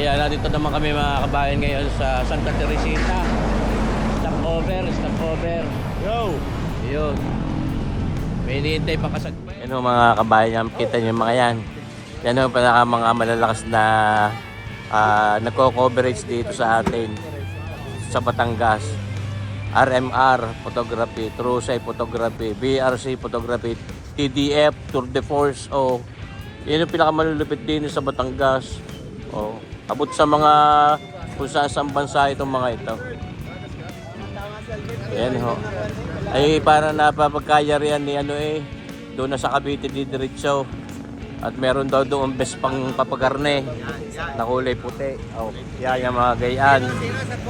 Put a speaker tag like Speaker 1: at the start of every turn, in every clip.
Speaker 1: Ayan, nandito naman kami mga kabayan ngayon sa Santa Teresita. Stopover. Yo! Yun. May hinihintay pa kasagpay. Yan o mga kabayan, kita nyo mga yan. Yan o pala mga malalakas na nagko-coverage dito sa atin sa Batangas. RMR Photography, TrueSight Photography, BRC Photography, TDF, Tour de Force. O, yun yung pinakamalulupit din sa Batangas. O, abot sa mga kung saan bansa itong mga ito. Yan ho. Ay para napapagkayarihan ni doon na sa Cavite di diretso. At meron daw doon best pang papagarne na kulay puti. Oh, yan yung mga gayaan.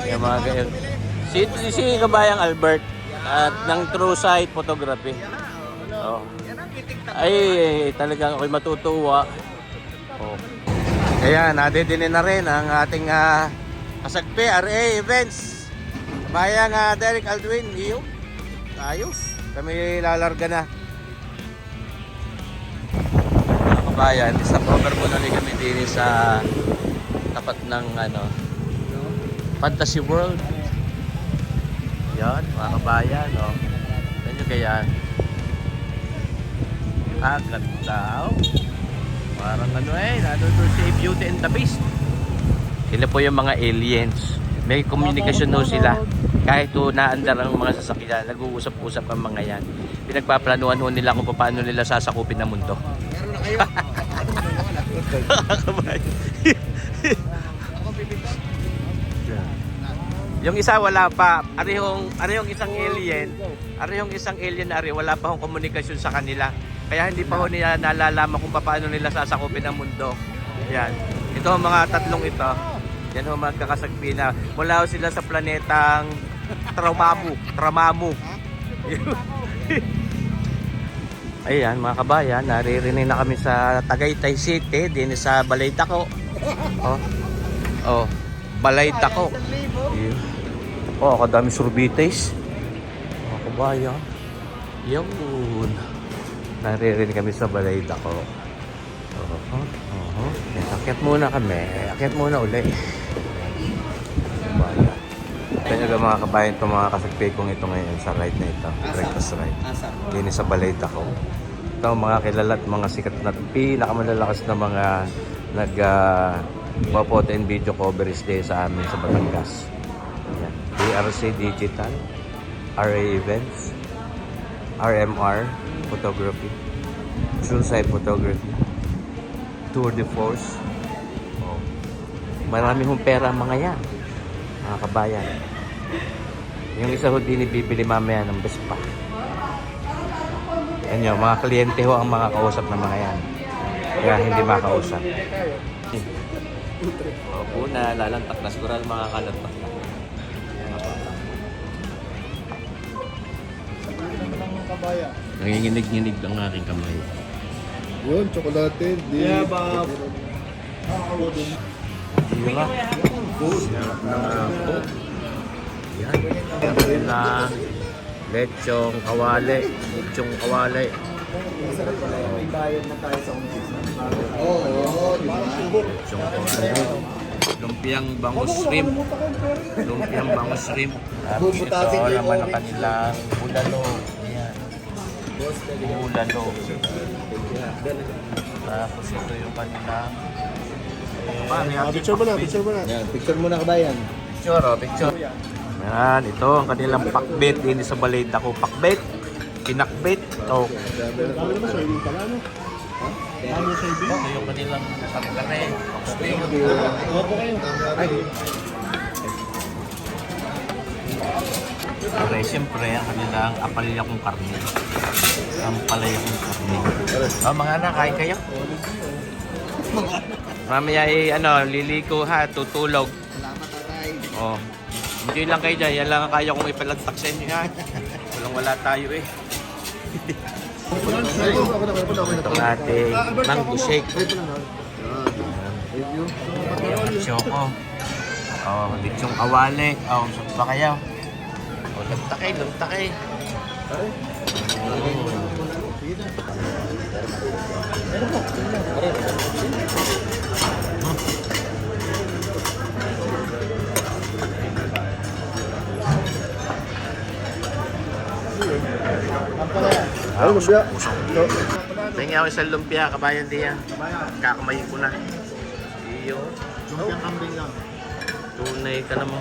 Speaker 1: Yung mga gayaan. Si Kabayang Albert at ng TrueSight Photography. Oh. Ay talagang ako'y matutuwa. Oh. Ayan, nadidinin na rin ang ating kasagpi, RA Events. Kabayang Derek Aldwin, iyo. Ayos. Kami lalarga na. Mga kabayan, isang cover po na rin kami din sa tapat ng Fantasy World. Yan, mga kabayan. Oh. Yan yung ganyan. Ganda. Oh. Parang nandun si Beauty and the Beast. Sila po yung mga aliens. May komunikasyon no sila. Kahit naandar ang mga sasakyan, nag-uusap-usap ang mga yan. Pinagpaplanuhan ho nila kung paano nila sasakupin ang mundo. Yung isa wala pa. Ari yung isang alien wala pa hong komunikasyon sa kanila. Kaya hindi pa ho nila nalalaman kung paano nila sasakupin ang mundo. Yan. Ito ang mga tatlong ito. Yan ho magkakasagpi na. Mula ho sila sa planetang Tramamu. Ayan mga kabayan, naririnig na kami sa Tagaytay City, din sa Balay-Taco. Balay-Taco. Oh, kadami surbites. Mga kabayan. Yun. Naririnig kami sa Balay-Taco. Akyat muna kami. Akyat muna uli. Kaya mga kabayan itong mga kasagpi kong ito ngayon sa ride na ito. Breakfast ride. Dini sa Balay-Taco. Ito mga kilala at mga sikat na pinakamalalakas na mga nag-photo and video coverage day sa amin sa Batangas. Ayan. BRC Digital, RA Events, RMR Photography, TrueSight Photography, Tour de Force. Oh. Marami hong pera mga yan, mga kabayan. Yung isa ho din ibibili mamaya ng Vespa. Yan yun, mga kliyente ho ang mga kausap ng mga yan. Kaya hindi makausap. Una, lalantak na siguro mga kalantak na. Nanginginig-nginig ang aking kamay.
Speaker 2: Yun, tsokolate.
Speaker 3: Yeah, Bob.
Speaker 1: Diba? Food. Yan. Yan na. Lechong kawali. Lechong kawali.
Speaker 3: May bayad na tayo sa umpisa.
Speaker 2: Oo,
Speaker 1: Lechong kawali. Lumpiang bangus shrimp. Lumpiang bangus shrimp. Tapos ito naman ang kanilang bulalo. Ayan. Bulalo. Tapos ito yung kanilang
Speaker 2: picture mo na.
Speaker 3: Yan, picture muna kabayan.
Speaker 1: Picture. Yan, ito ang kanilang pakbet din sa Balay-Taco. Pakbet, pinakbet. Ito.
Speaker 2: Dami naman, soybean pala, no? Dami soybean?
Speaker 1: Ito yung kanilang karne.
Speaker 2: Opo kayo.
Speaker 1: Okay, siyempre, ang kanilang apalyakong karne. Ang palayakong karne. Mga anak, kain kayo? Mamaya liliko ha, tutulog.
Speaker 3: Salamat tatay.
Speaker 1: Oh. Enjoy lang kayo dyan. Yan lang ang kaya kong ipalagtak sa inyo ha. Wala tayo eh. Itong ating mango shake. Yung choco. Oh, lechong kawali. Oh, saan pa kayo? Oh, lagtakay.
Speaker 2: Ano
Speaker 1: usok,
Speaker 2: ba?
Speaker 1: usok. Tingin ako sa lumpia, kabayan diyan. Kakamayin ko na. Iyo.
Speaker 3: Lumpiang kambing lang.
Speaker 1: Tunay ka naman.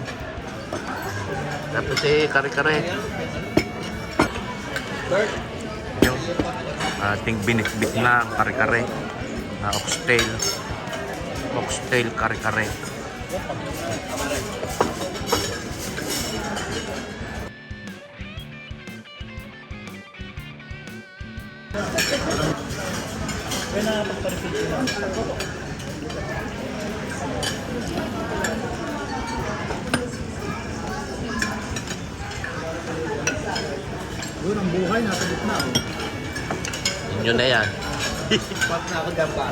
Speaker 1: Tapos kare-kare. Yung ating binitbit na ang kare-kare. Na oxtail. Oxtail kare-kare.
Speaker 3: Yun ang buhay, nasa gitna.
Speaker 1: Yun na yan.
Speaker 3: Pag na ako dyan pa.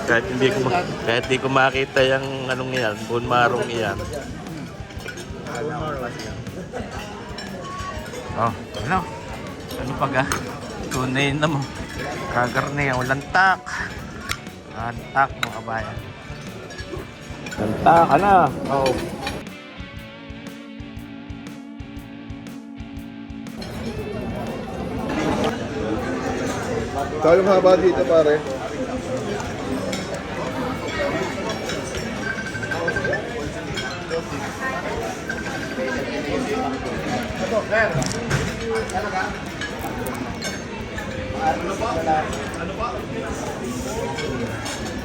Speaker 1: Kahit hindi ko makita yung anong yan, bone marrow yan. Oh, ano? Ano pa ga? Tunay na mo. Kagarne, walang tak. Lantak mga kabayan. Lantak, ano? Oh.
Speaker 2: Kaya yung haba dito pare.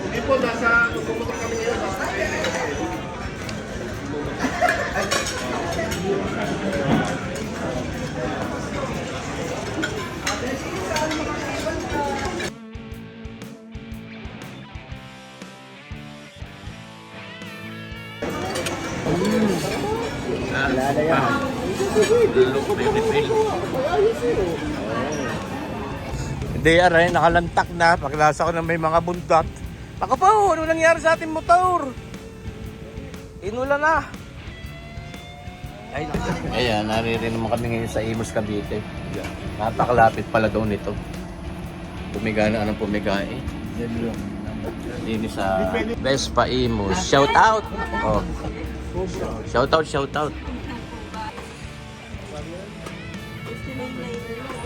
Speaker 2: Hindi po, nasa pupunta kami ngayon.
Speaker 1: Hindi aray, nakalantak na. Paglasa ko na may mga bundat. Baka pa, ano nangyari sa ating motor? Inula na. Ayan, naririnig naman kami ngayon sa Imus, Cavite. Napakalapit pala daw nito. Pumiga na anong pumiga eh. Dini sa Vespa Imus. Shout out! Oh. Shout out, shout out.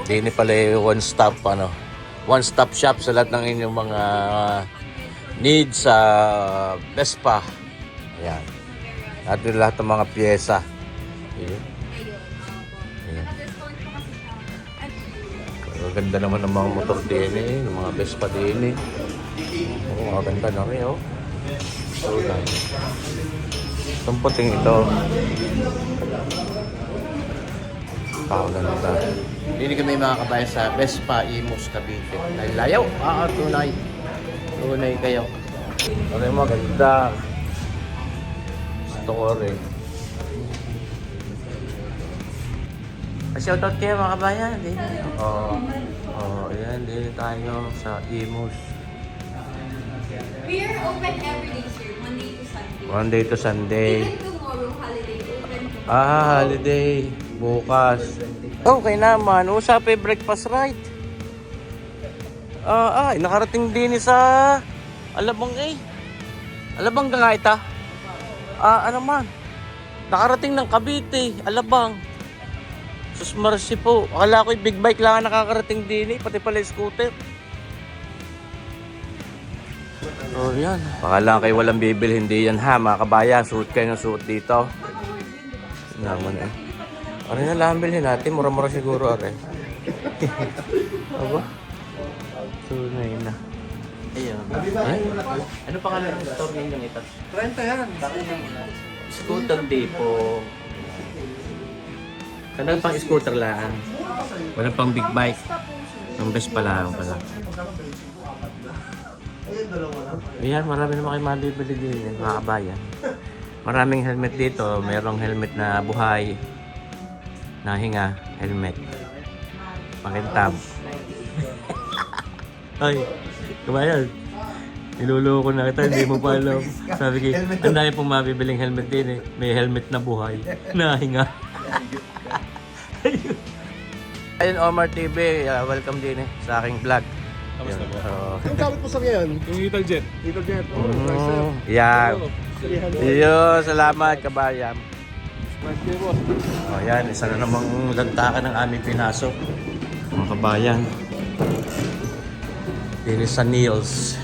Speaker 1: Dini pala one stop one stop shop sa lahat ng inyong mga needs sa Vespa. Ayan. Lahat ng mga pyesa. Ayan. Ayan. Ganda naman ng mga motor din ng mga Vespa din mga ganda na rin So nice. Itong puting ito. Ganda. Hindi kami mga kabayan sa Vespa Imus, Cavite. Dahil layaw. Tunay. Tunay kayo. Okay, maganda. Gusto ko rin. Shoutout kayo mga kabayan. Ayan. Dito tayo sa Imus.
Speaker 4: We are open every day, sir. Monday to Sunday.
Speaker 1: Monday to Sunday.
Speaker 4: Even tomorrow, holiday, open tomorrow.
Speaker 1: Holiday. Bukas. Okay naman. Usapin breakfast right. Nakarating din sa Alabang Alabang ka nga ita. Ano man. Nakarating ng Cavite, Alabang. Sus mercy po. Akala ko yung big bike lang ang nakakarating din pati pala yung scooter. Oh, yan. Pakala kayo walang bibili, hindi yan ha, mga kabayan. Suot kayo ng suot dito. Naman eh. Ano na lang bilhin natin? Mura-mura siguro, are. Aba? Tunay na. Ayun. Ay? Ano pangalan ng store ninyo ito?
Speaker 3: 30 yan.
Speaker 1: Scooter Depot. Kanang pang scooter lang. Walang pang big bike. Ang best pala. Ayan, marami naman kayo mabibili din mga kabayan. Maraming helmet dito. Merong helmet na buhay. Nahinga, helmet. Pakintab. Ay, kabayan. Niluloko na kita, hindi mo pa alam. Sabi ko, ang dami pong mabibiling helmet din May helmet na buhay. Nahinga. Ayun, Omar TV. Welcome din sa aking vlog.
Speaker 2: Kamusta po? Ang gamit mo sa ngayon? Yung Little Jet. Little Jet.
Speaker 1: Yan. Iyo, salamat kabayan.
Speaker 2: Thank you, boss.
Speaker 1: Yan, isa na namang lantakan ng aming pinasok. Mga kabayan. Dito sa Niels.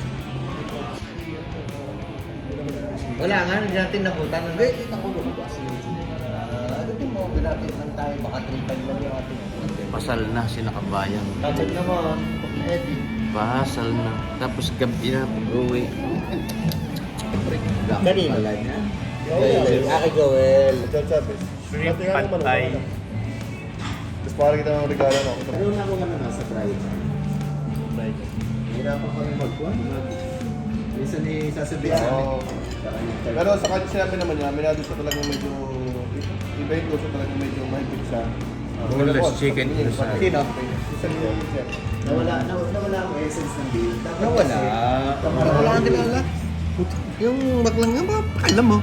Speaker 3: Wala nga, hindi natin nakutan. Hindi, nakulong ba? Ano mo, natin lang tayo. Baka 3-5 lang yung ating.
Speaker 1: Pasal na si Nakabayan.
Speaker 3: Tapos naman, Eddie.
Speaker 1: Pasal na. Tapos gabi na pag-uwi.
Speaker 3: Kanina. Joel. Joel.
Speaker 1: Shrimp pad thai.
Speaker 2: Tapos parang kita ng regalo no?
Speaker 3: Pero na ako naman nasa Friday. Hirapan kami magkuhan. Minsan sasabihin sa amin.
Speaker 2: Oo. Pero sa kanya sinabi naman niya, minado siya talagang medyo iba yung gusto talagang medyo mahigpit siya.
Speaker 1: Boneless chicken sa
Speaker 3: Sino?
Speaker 2: Isa niya yung chef.
Speaker 3: Nawala ang essence ng beef.
Speaker 2: Nawala.
Speaker 3: Nawala ang dinala.
Speaker 2: Yung baklang nga ba, alam mo,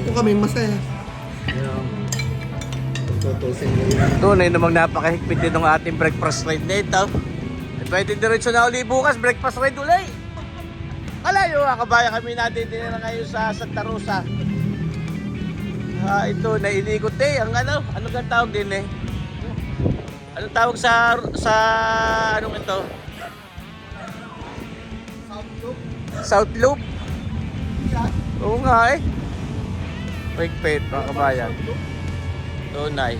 Speaker 2: kung kami masaya.
Speaker 3: Tutusin mo yun.
Speaker 1: tunay namang napakahigpit din ng ating breakfast ride nito. Pwede diretso na uli bukas, breakfast ride uli. Kalayo mga kabayan, kami natin din na ngayon sa Santa Rosa. Ito, nailikot eh. Ang ano kang tawag din eh? Anong tawag sa anong ito? South Loop? Oo nga eh. Higpit mga kabayan. Tunay.